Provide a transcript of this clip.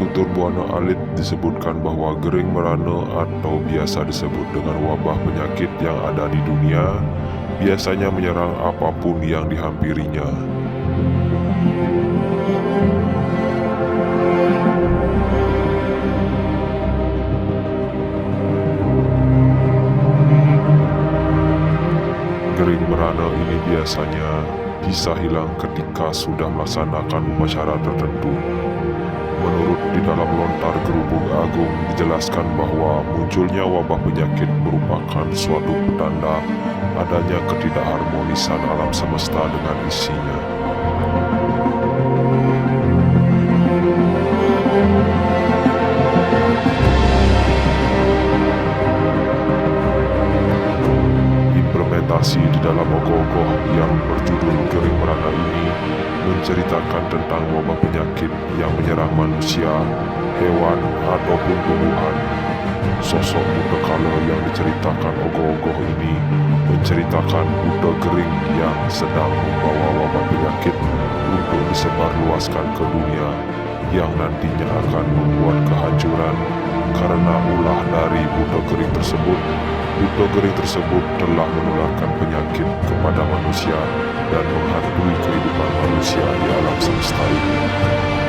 Tutur Buana Alit disebutkan bahwa Gering Merana atau biasa disebut dengan wabah penyakit yang ada di dunia biasanya menyerang apapun yang dihampirinya. Gering merana ini biasanya bisa hilang ketika sudah melaksanakan upacara tertentu. Menurut di dalam lontar Gerubung Agung dijelaskan bahwa munculnya wabah penyakit merupakan suatu petanda adanya ketidakharmonisan alam semesta dengan isinya. Implementasi di dalam ogoh-ogoh yang berjudul Gering Merana ini menceritakan tentang wabah penyakit yang menyerang manusia, hewan, ataupun tumbuhan. Sosok Buddha Kala yang diceritakan ogoh-ogoh ini menceritakan Buddha Gering yang sedang membawa wabah penyakit untuk disebarluaskan ke dunia yang nantinya akan membuat kehancuran karena ulah dari Buddha Gering tersebut. Buddha Gering tersebut telah menularkan penyakit kepada manusia dan menghantui kehidupan manusia di alam semesta ini.